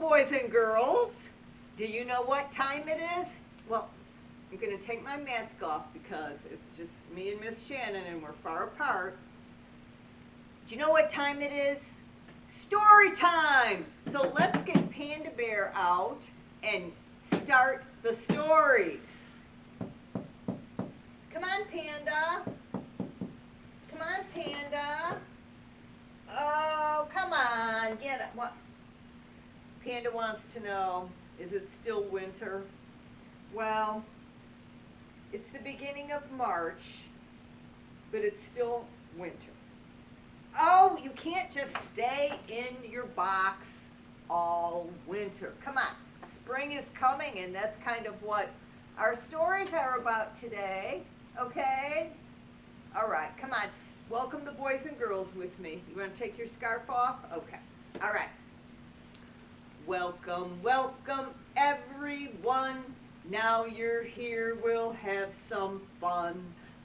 boys and girls. Do you know what time it is? Well, I'm going to take my mask off because it's just me and Miss Shannon and we're far apart. Do you know what time it is? Story time! So let's get Panda Bear out and start the stories. Come on, Panda. Come on, Panda. Oh, come on. Get it. What? Panda wants to know, is it still winter? Well, it's the beginning of March, but it's still winter. Oh, you can't just stay in your box all winter. Come on. Spring is coming, and that's kind of what our stories are about today. Okay? All right, come on. Welcome the boys and girls with me. You want to take your scarf off? Okay. All right. Welcome, welcome, everyone. Now you're here, we'll have some fun.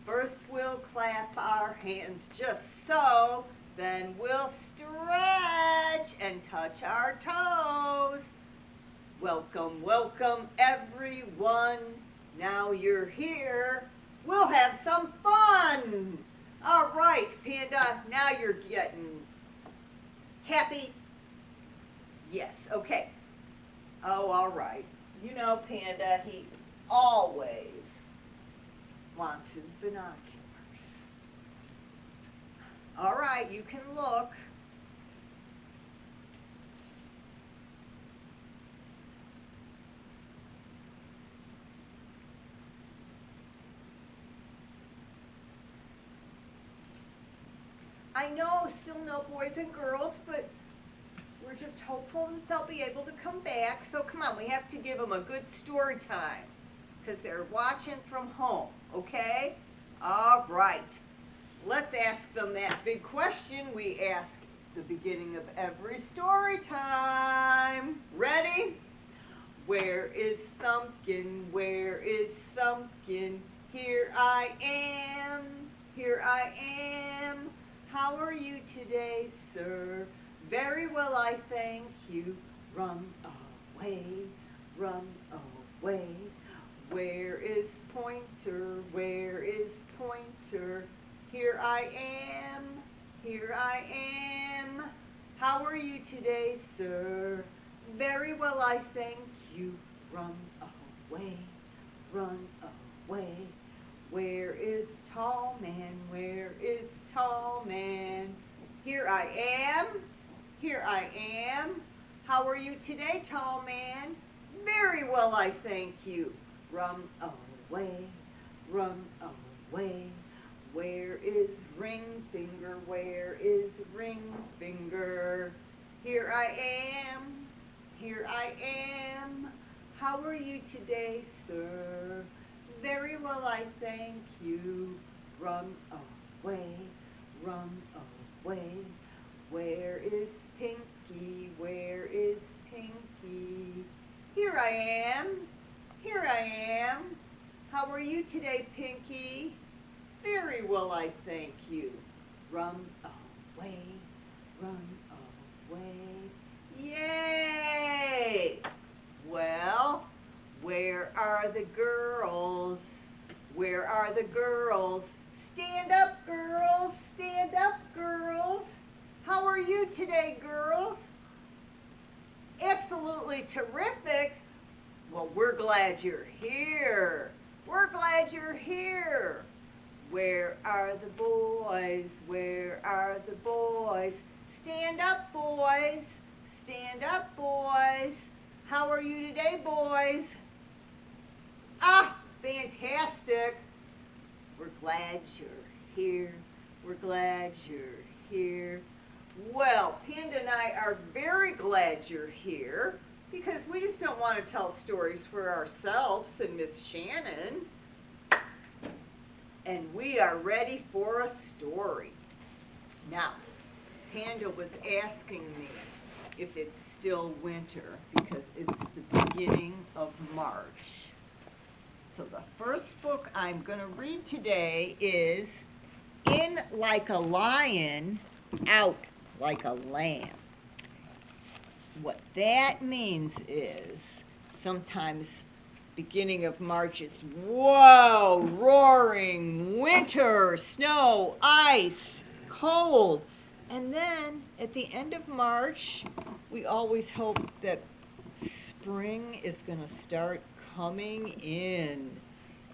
First we'll clap our hands just so, then we'll stretch and touch our toes. Welcome, welcome, everyone. Now you're here, we'll have some fun. All right, Panda, now you're getting happy. Yes, okay. Oh, all right. You know, Panda, he always wants his binoculars. All right, you can look. I know, still no boys and girls, but we're just hopeful that they'll be able to come back. So come on, we have to give them a good story time because they're watching from home, okay? All right. Let's ask them that big question we ask at the beginning of every story time. Ready? Where is Thumpkin? Where is Thumpkin? Here I am. Here I am. How are you today, sir? Very well, I thank you. Run away, run away. Where is Pointer? Where is Pointer? Here I am, here I am. How are you today, sir? Very well, I thank you. Run away, run away. Where is Tall Man? Where is Tall Man? Here I am. Here I am. How are you today, Tall Man? Very well, I thank you. Run away, run away. Where is Ring Finger? Where is Ring Finger? Here I am. Here I am. How are you today, sir? Very well, I thank you. Run away, run away. Where is Pinky? Where is Pinky? Here I am. Here I am. How are you today, Pinky? Very well, I thank you. Run away, run away. Yay! Well, where are the girls? Where are the girls? Stand up, girls. Stand up, girls. How are you today, girls? Absolutely terrific. Well, we're glad you're here. We're glad you're here. Where are the boys? Where are the boys? Stand up, boys. Stand up, boys. How are you today, boys? Ah, fantastic. We're glad you're here. We're glad you're here. Well, Panda and I are very glad you're here because we just don't want to tell stories for ourselves and Miss Shannon. And we are ready for a story. Now, Panda was asking me if it's still winter because it's the beginning of March. So the first book I'm going to read today is In Like a Lion, Out Like a Lamb. What that means is sometimes beginning of March is, whoa, roaring winter, snow, ice, cold. And then at the end of March, we always hope that spring is going to start coming in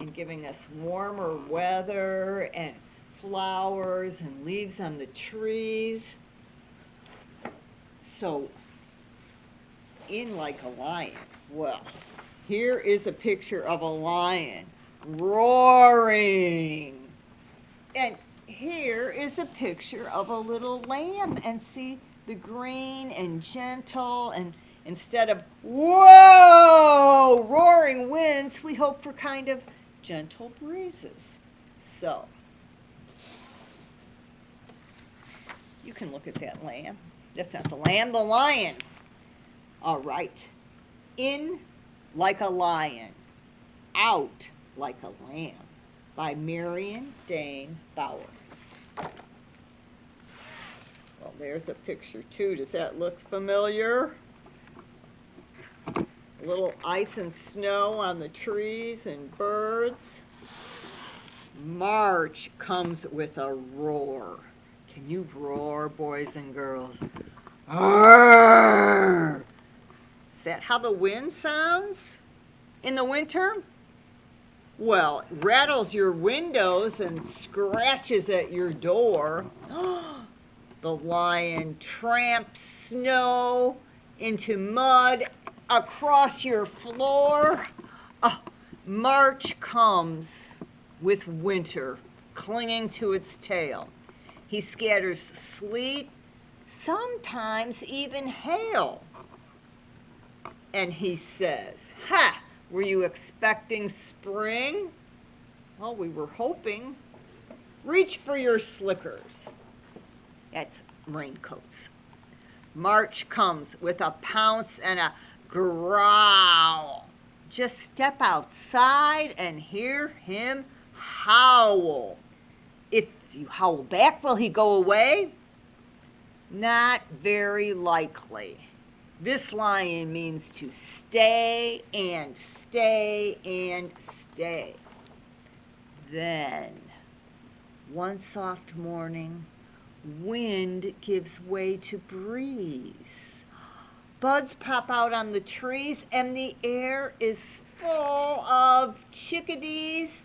and giving us warmer weather and flowers and leaves on the trees. So, in like a lion, well, here is a picture of a lion roaring. And here is a picture of a little lamb. And see the green and gentle. And instead of, whoa, roaring winds, we hope for kind of gentle breezes. So, you can look at that lamb. That's not the lamb, the lion. All right. In like a lion, out like a lamb, by Marion Dane Bauer. Well, there's a picture too. Does that look familiar? A little ice and snow on the trees and birds. March comes with a roar. Can you roar, boys and girls? Arr! Is that how the wind sounds in the winter? Well, it rattles your windows and scratches at your door. The lion tramps snow into mud across your floor. March comes with winter clinging to its tail. He scatters sleet, sometimes even hail. And he says, "Ha! Were you expecting spring? Well, we were hoping. Reach for your slickers." That's raincoats. March comes with a pounce and a growl. Just step outside and hear him howl. If you howl back, will he go away? Not very likely. This lion means to stay and stay and stay. Then, one soft morning, wind gives way to breeze. Buds pop out on the trees, and the air is full of chickadees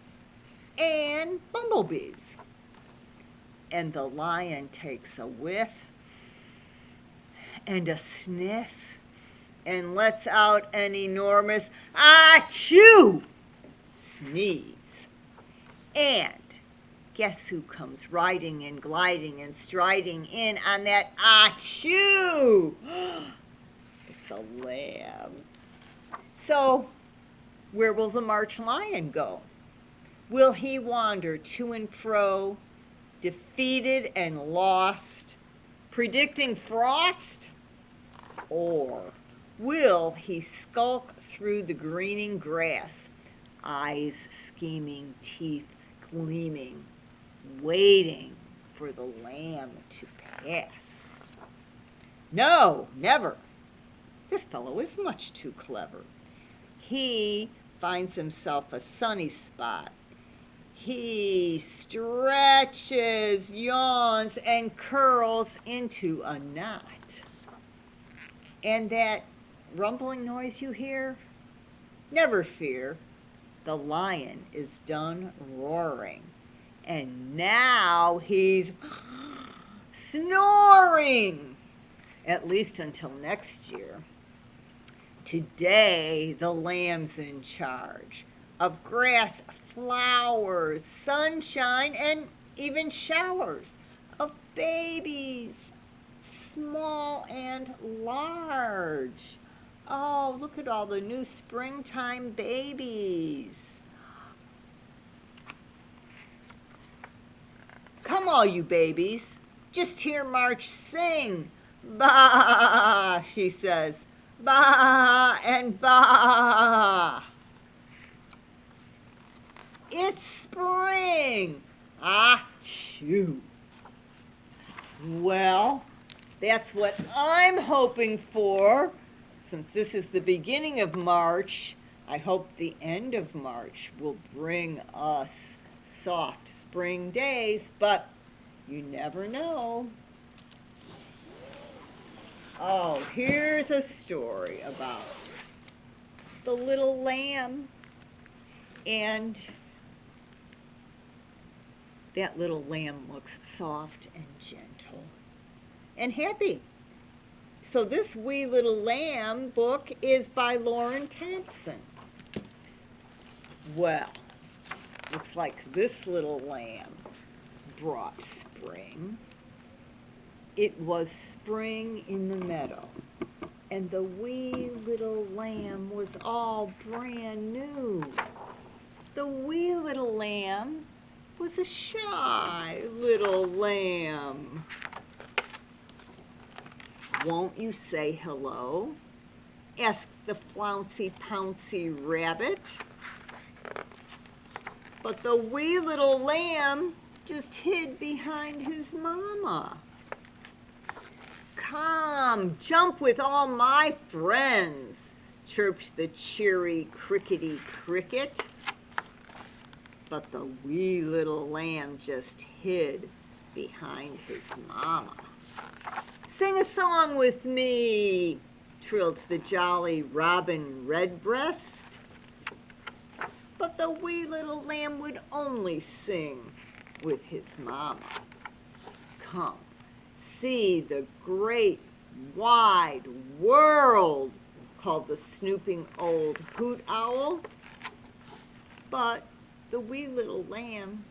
and bumblebees. And the lion takes a whiff and a sniff and lets out an enormous achoo sneeze. And guess who comes riding and gliding and striding in on that achoo? It's a lamb. So, where will the March lion go? Will he wander to and fro, defeated and lost, predicting frost? Or will he skulk through the greening grass, eyes scheming, teeth gleaming, waiting for the lamb to pass? No, never. This fellow is much too clever. He finds himself a sunny spot. He stretches, yawns, and curls into a knot. And that rumbling noise you hear? Never fear. The lion is done roaring. And now he's snoring. At least until next year. Today, the lamb's in charge of grass, flowers, sunshine, and even showers of babies, small and large. Oh, look at all the new springtime babies. Come, all you babies, just hear March sing. Bah, she says. Bah and bah. It's spring. Achoo. Well, That's what I'm hoping for. Since this is the beginning of March, I hope the end of March will bring us soft spring days, but you never know. Oh, here's a story about the little lamb, and that little lamb looks soft and gentle and happy. So this Wee Little Lamb book is by Lauren Thompson. Well, looks like this little lamb brought spring. It was spring in the meadow, and the wee little lamb was all brand new. The wee little lamb was a shy little lamb. Won't you say hello? Asked the flouncy pouncy rabbit. But the wee little lamb just hid behind his mama. Come, jump with all my friends, chirped the cheery crickety cricket. But the wee little lamb just hid behind his mama. Sing a song with me, trilled the jolly robin redbreast. But the wee little lamb would only sing with his mama. Come, see the great wide world, called the snooping old hoot owl. But the wee little lamb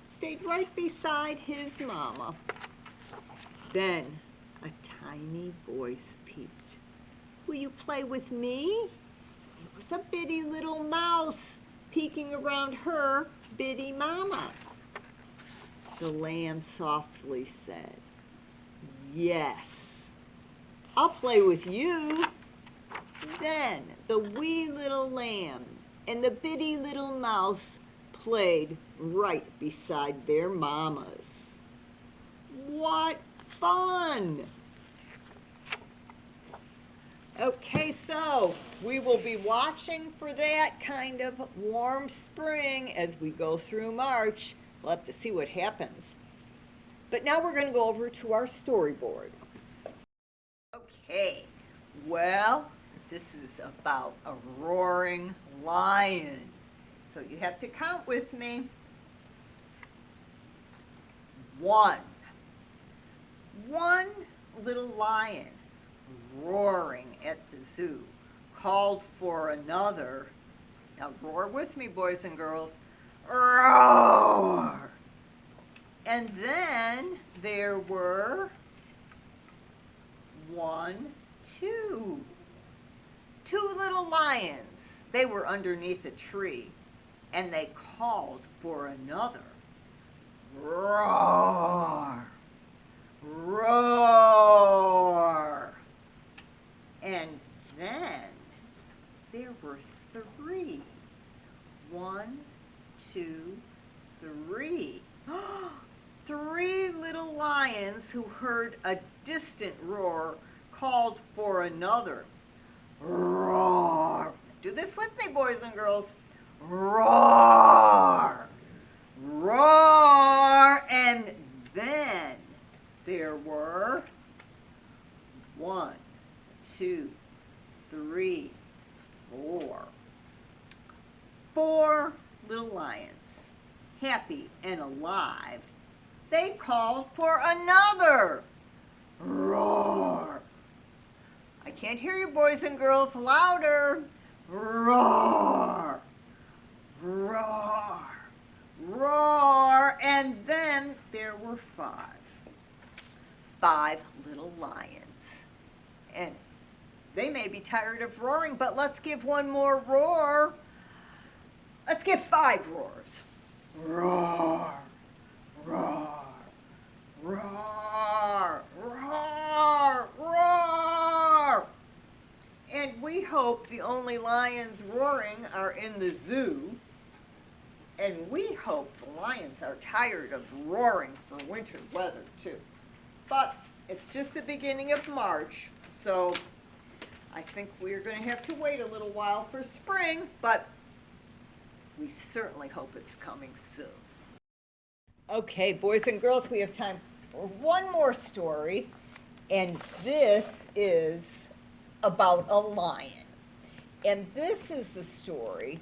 stayed right beside his mama. Then a tiny voice peeped. Will you play with me? It was a bitty little mouse peeking around her bitty mama. The lamb softly said, yes, I'll play with you. Then the wee little lamb and the bitty little mouse played right beside their mamas. What fun! Okay, so we will be watching for that kind of warm spring as we go through March. We'll have to see what happens. But now we're going to go over to our storyboard. Okay, well, this is about a roaring lion. So you have to count with me. 1. One little lion roaring at the zoo called for another. Now roar with me, boys and girls. Roar! And then there were 2 little lions. They were underneath a tree, and they called for another. Roar! Roar! And then there were 3. 1, 2, 3. 3 little lions who heard a distant roar called for another. Roar! Do this with me, boys and girls. Roar! Roar! And then there were 1, 2, 3, 4. 4 little lions, happy and alive. They called for another. Roar! I can't hear you, boys and girls. Louder. Roar! Roar! Roar! And then there were 5 little lions. And they may be tired of roaring, but let's give one more roar. Let's give 5 roars. Roar! Roar! Roar! Roar! Roar! And we hope the only lions roaring are in the zoo. And we hope the lions are tired of roaring for winter weather too. But It's just the beginning of March, so I think we're going to have to wait a little while for spring, but we certainly hope it's coming soon. Okay, boys and girls, we have time for one more story, and this is about a lion. And this is the story,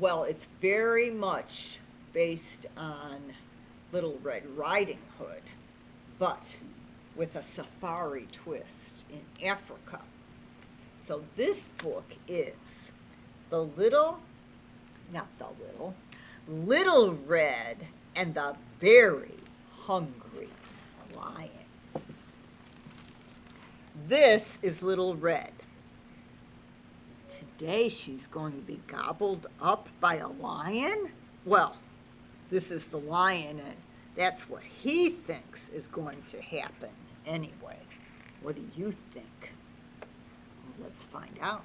well, it's very much based on Little Red Riding Hood, but with a safari twist in Africa. So this book is Little Red and the Very Hungry Lion. This is Little Red. Today she's going to be gobbled up by a lion? Well, this is the lion, and that's what he thinks is going to happen anyway. What do you think? Well, let's find out.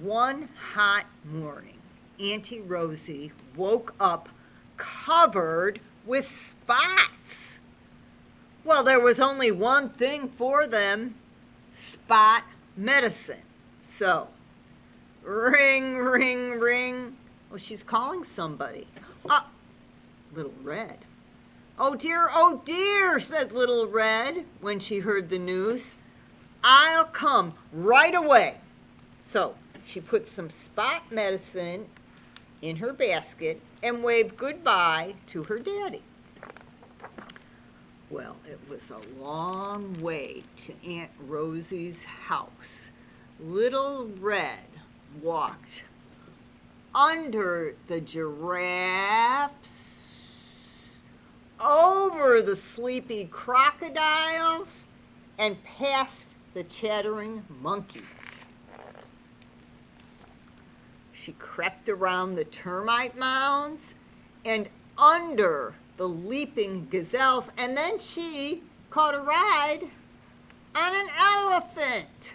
One hot morning, Auntie Rosie woke up covered with spots. Well, there was only one thing for them, spot medicine. So, ring, ring, ring. Oh, she's calling somebody. Little Red. Oh dear, said Little Red when she heard the news. I'll come right away. So, she put some spot medicine in her basket and waved goodbye to her daddy. Well, it was a long way to Aunt Rosie's house. Little Red walked under the giraffes, over the sleepy crocodiles, and past the chattering monkeys. She crept around the termite mounds and under the leaping gazelles, and then she caught a ride on an elephant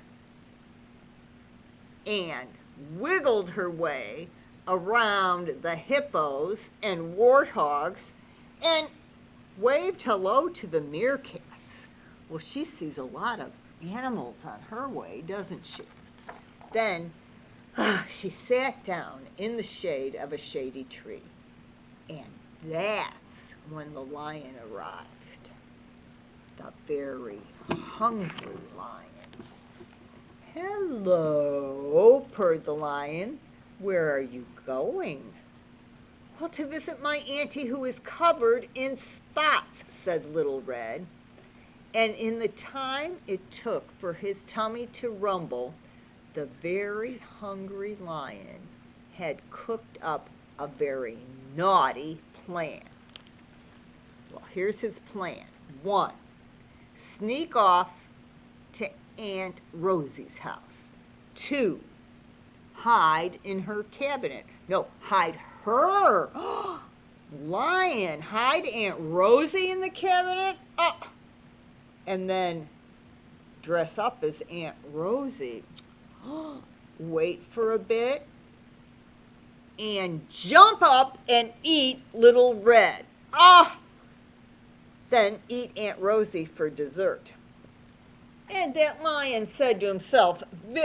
and wiggled her way around the hippos and warthogs and waved hello to the meerkats. Well, she sees a lot of animals on her way, doesn't she? Then she sat down in the shade of a shady tree, and that's when the lion arrived, the very hungry lion. Hello, purred the lion. Where are you going? Well, to visit my auntie who is covered in spots, said Little Red. And in the time it took for his tummy to rumble, the very hungry lion had cooked up a very naughty plan. Well, here's his plan. 1, sneak off to Aunt Rosie's house. 2, hide in her cabinet. No, hide her. Lion, hide Aunt Rosie in the cabinet? And then dress up as Aunt Rosie. Wait for a bit and jump up and eat Little Red. Then eat Aunt Rosie for dessert. And that lion said to himself,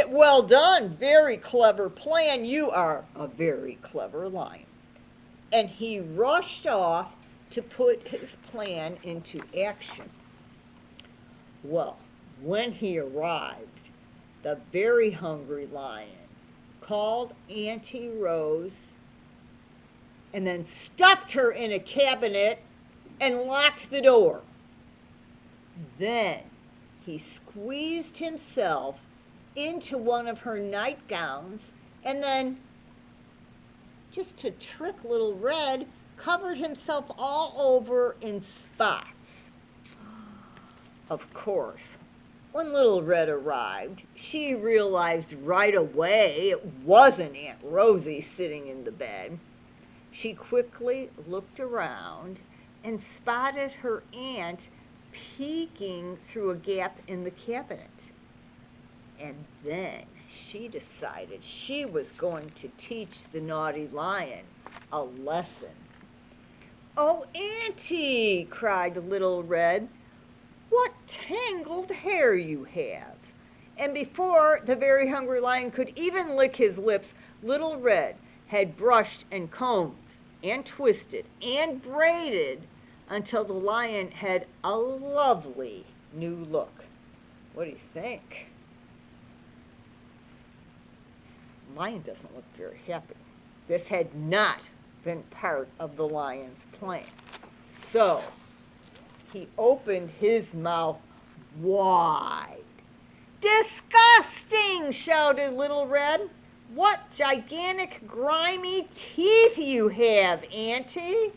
well done, very clever plan. You are a very clever lion. And he rushed off to put his plan into action. Well, when he arrived, the very hungry lion called Auntie Rose and then stuffed her in a cabinet and locked the door. Then he squeezed himself into one of her nightgowns and then, just to trick Little Red, covered himself all over in spots. Of course, when Little Red arrived, she realized right away it wasn't Aunt Rosie sitting in the bed. She quickly looked around and spotted her aunt peeking through a gap in the cabinet. And then she decided she was going to teach the naughty lion a lesson. Oh, Auntie, cried Little Red, "What tangled hair you have!" And before the very hungry lion could even lick his lips, Little Red had brushed and combed and twisted and braided until the lion had a lovely new look. What do you think? The lion doesn't look very happy. This had not been part of the lion's plan. So he opened his mouth wide. "Disgusting!" shouted Little Red. "What gigantic, grimy teeth you have, Auntie!"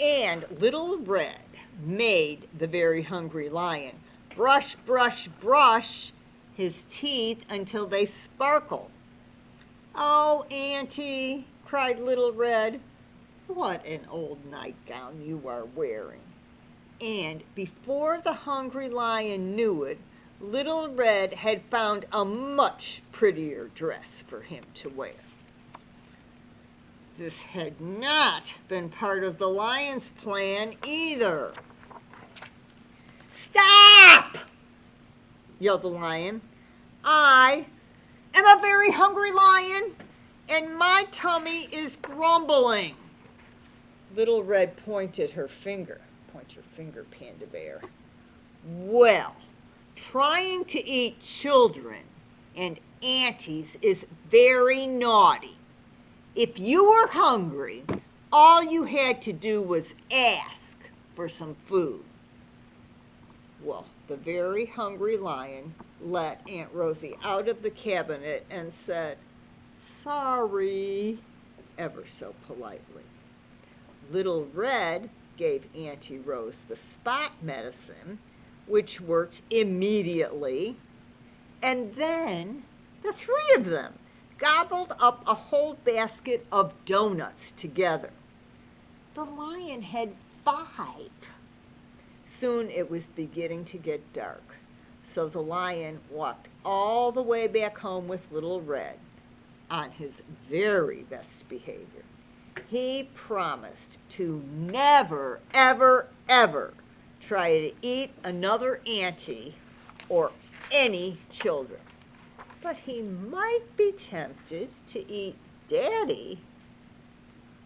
And Little Red made the very hungry lion brush, brush, brush his teeth until they sparkled. "Oh, Auntie," cried Little Red, "what an old nightgown you are wearing." And before the hungry lion knew it, Little Red had found a much prettier dress for him to wear. This had not been part of the lion's plan either. "Stop!" yelled the lion. "I am a very hungry lion, and my tummy is grumbling." Little Red pointed her finger. Point your finger, Panda Bear. "Well, trying to eat children and aunties is very naughty. If you were hungry, all you had to do was ask for some food." Well, the very hungry lion let Aunt Rosie out of the cabinet and said, "Sorry," ever so politely. Little Red gave Auntie Rose the spot medicine, which worked immediately, and then the three of them gobbled up a whole basket of donuts together. The lion had 5. Soon it was beginning to get dark, so the lion walked all the way back home with Little Red on his very best behavior. He promised to never, ever, ever try to eat another auntie or any children. But he might be tempted to eat Daddy.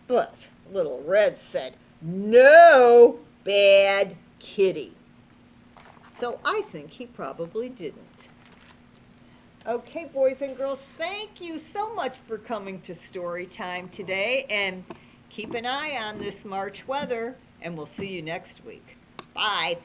But Little Red said, "No, bad kitty." So I think he probably didn't. Okay, boys and girls, thank you so much for coming to story time today, and keep an eye on this March weather, and we'll see you next week. Bye.